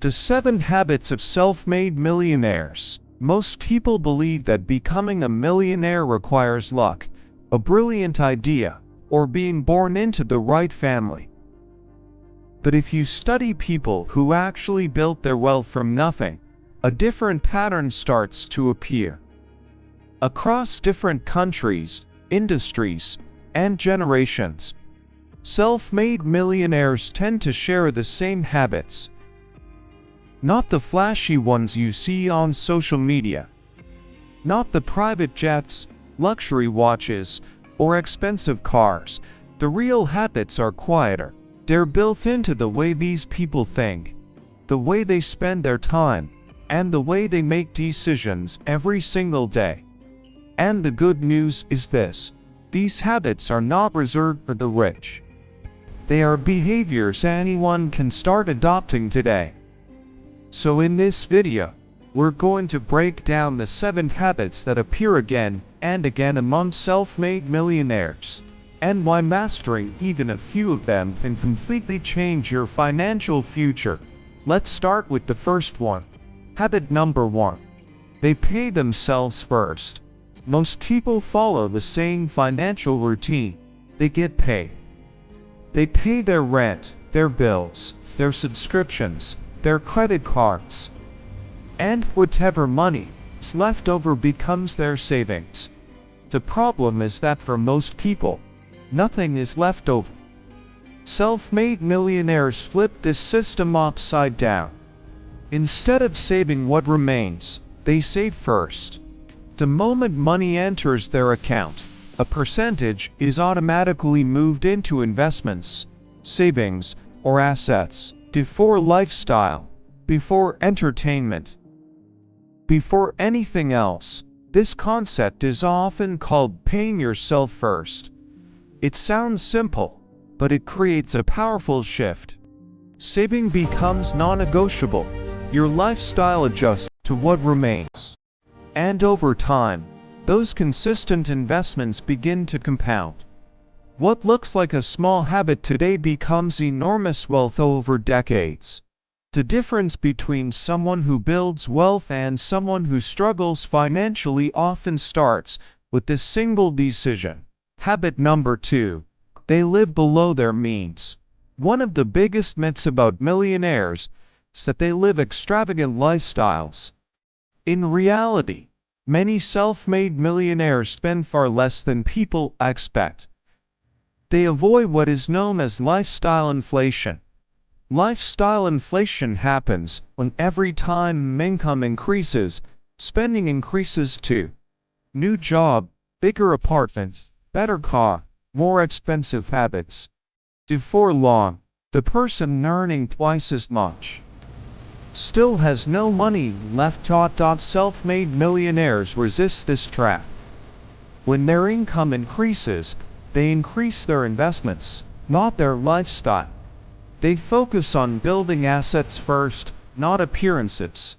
The 7 Habits of Self-Made Millionaires. Most people believe that becoming a millionaire requires luck, a brilliant idea, or being born into the right family. But if you study people who actually built their wealth from nothing, a different pattern starts to appear. Across different countries, industries, and generations, self-made millionaires tend to share the same habits. Not the flashy ones you see on social media. Not the private jets, luxury watches, or expensive cars. The real habits are quieter. They're built into the way these people think, the way they spend their time, and the way they make decisions every single day. And the good news is this: these habits are not reserved for the rich. They are behaviors anyone can start adopting today. So in this video, we're going to break down the 7 habits that appear again and again among self-made millionaires, and why mastering even a few of them can completely change your financial future. Let's start with the first one. Habit number 1. They pay themselves first. Most people follow the same financial routine. They get paid. They pay their rent, their bills, their subscriptions, their credit cards, and whatever money is left over becomes their savings. The problem is that for most people, nothing is left over. Self-made millionaires flip this system upside down. Instead of saving what remains, they save first. The moment money enters their account, a percentage is automatically moved into investments, savings, or assets. Before lifestyle, before entertainment, before anything else. This concept is often called paying yourself first. It sounds simple, but it creates a powerful shift. Saving becomes non-negotiable. Your lifestyle adjusts to what remains. And over time, those consistent investments begin to compound. What looks like a small habit today becomes enormous wealth over decades. The difference between someone who builds wealth and someone who struggles financially often starts with this single decision. Habit number 2. They live below their means. One of the biggest myths about millionaires is that they live extravagant lifestyles. In reality, many self-made millionaires spend far less than people expect. They avoid what is known as lifestyle inflation. Lifestyle inflation happens when every time income increases, spending increases too. New job, bigger apartment, better car, more expensive habits. Before long, the person earning twice as much still has no money left. Self-made millionaires resist this trap. When their income increases, they increase their investments, not their lifestyle. They focus on building assets first, not appearances.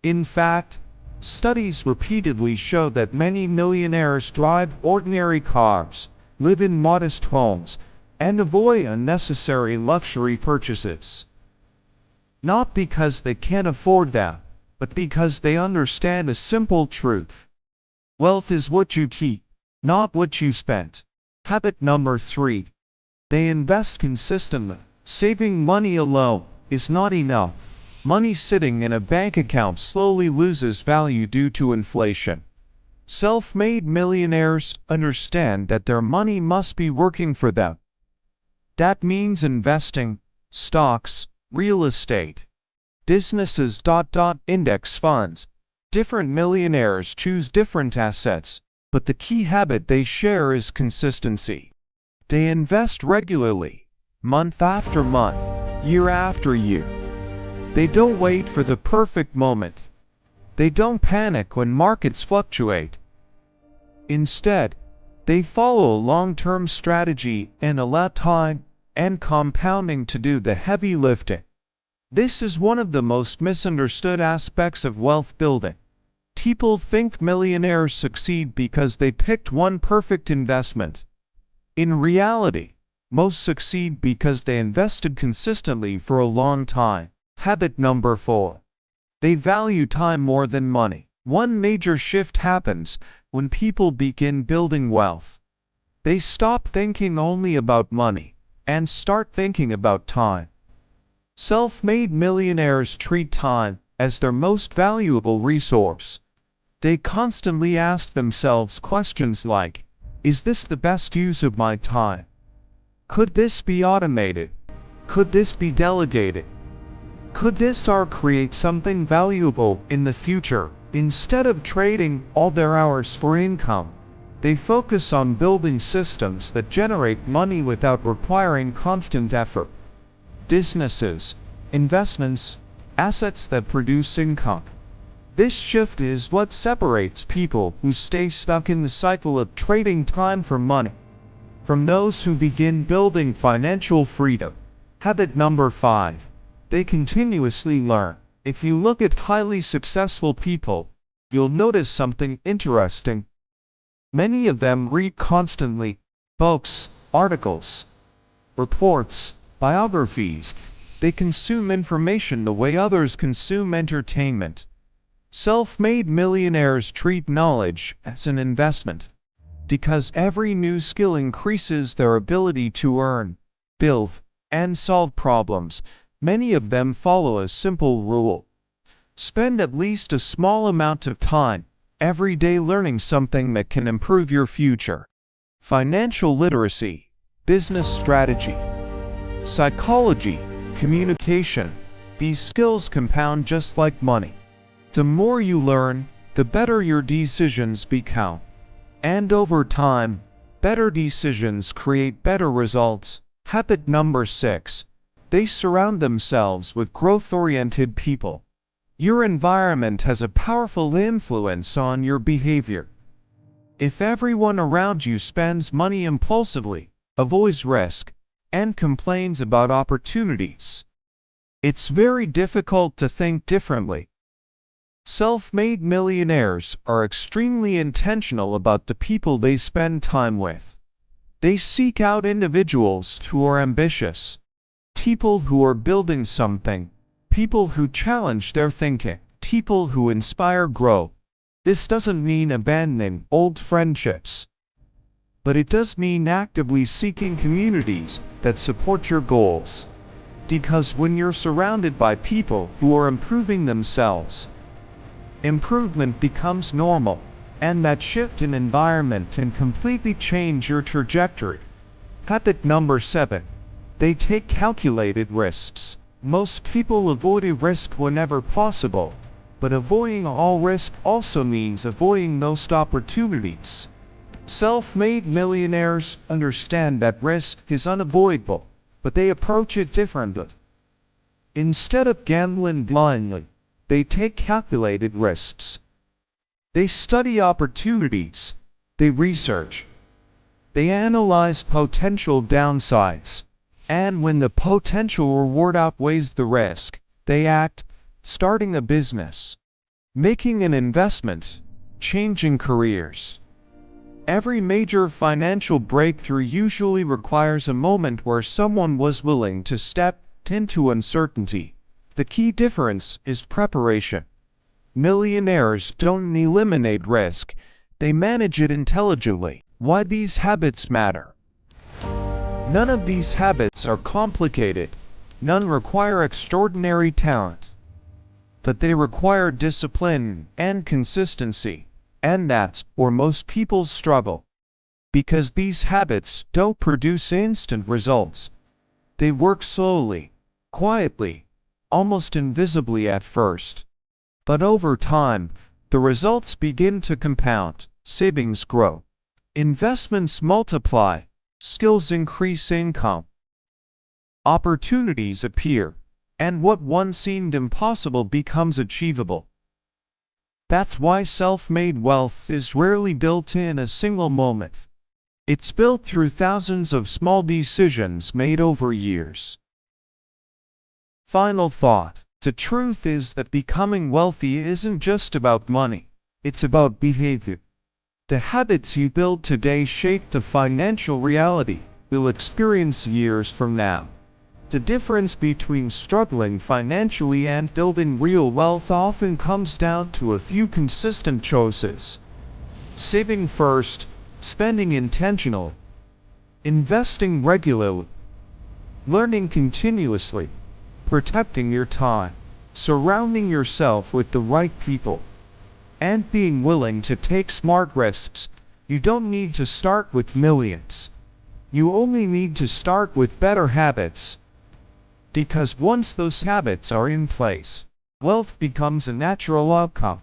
In fact, studies repeatedly show that many millionaires drive ordinary cars, live in modest homes, and avoid unnecessary luxury purchases. Not because they can't afford them, but because they understand a simple truth. Wealth is what you keep, not what you spend. Habit number 3. They invest consistently. Saving money alone is not enough. Money sitting in a bank account slowly loses value due to inflation. Self-made millionaires understand that their money must be working for them. That means investing, stocks, real estate, businesses. Index funds. Different millionaires choose different assets, but the key habit they share is consistency. They invest regularly, month after month, year after year. They don't wait for the perfect moment. They don't panic when markets fluctuate. Instead, they follow a long-term strategy and allow time and compounding to do the heavy lifting. This is one of the most misunderstood aspects of wealth building. People think millionaires succeed because they picked one perfect investment. In reality, most succeed because they invested consistently for a long time. Habit number 4. They value time more than money. One major shift happens when people begin building wealth. They stop thinking only about money and start thinking about time. Self-made millionaires treat time as their most valuable resource. They constantly ask themselves questions like, is this the best use of my time? Could this be automated? Could this be delegated? Could this or create something valuable in the future? Instead of trading all their hours for income, they focus on building systems that generate money without requiring constant effort. Businesses, investments, assets that produce income. This shift is what separates people who stay stuck in the cycle of trading time for money from those who begin building financial freedom. Habit number 5. They continuously learn. If you look at highly successful people, you'll notice something interesting. Many of them read constantly, books, articles, reports, biographies. They consume information the way others consume entertainment. Self-made millionaires treat knowledge as an investment, because every new skill increases their ability to earn, build, and solve problems. Many of them follow a simple rule. Spend at least a small amount of time every day learning something that can improve your future. Financial literacy, business strategy, psychology, communication. These skills compound just like money. The more you learn, the better your decisions become. And over time, better decisions create better results. Habit number 6. They surround themselves with growth-oriented people. Your environment has a powerful influence on your behavior. If everyone around you spends money impulsively, avoids risk, and complains about opportunities, it's very difficult to think differently. Self-made millionaires are extremely intentional about the people they spend time with. They seek out individuals who are ambitious, people who are building something, people who challenge their thinking, people who inspire growth. This doesn't mean abandoning old friendships, but it does mean actively seeking communities that support your goals. Because when you're surrounded by people who are improving themselves, improvement becomes normal, and that shift in environment can completely change your trajectory. Habit number 7. They take calculated risks. Most people avoid a risk whenever possible, but avoiding all risk also means avoiding most opportunities. Self-made millionaires understand that risk is unavoidable, but they approach it differently. Instead of gambling blindly, they take calculated risks. They study opportunities, they research, they analyze potential downsides, and when the potential reward outweighs the risk, they act, starting a business, making an investment, changing careers. Every major financial breakthrough usually requires a moment where someone was willing to step into uncertainty. The key difference is preparation. Millionaires don't eliminate risk, they manage it intelligently. Why these habits matter? None of these habits are complicated. None require extraordinary talent. But they require discipline and consistency. And that's where most people struggle. Because these habits don't produce instant results. They work slowly, quietly, almost invisibly at first. But over time, the results begin to compound, savings grow, investments multiply, skills increase income, opportunities appear, and what once seemed impossible becomes achievable. That's why self-made wealth is rarely built in a single moment. It's built through thousands of small decisions made over years. Final thought. The truth is that becoming wealthy isn't just about money. It's about behavior. The habits you build today shape the financial reality you'll experience years from now. The difference between struggling financially and building real wealth often comes down to a few consistent choices. Saving first, spending intentional, investing regularly, learning continuously, protecting your time, surrounding yourself with the right people, and being willing to take smart risks. You don't need to start with millions. You only need to start with better habits. Because once those habits are in place, wealth becomes a natural outcome.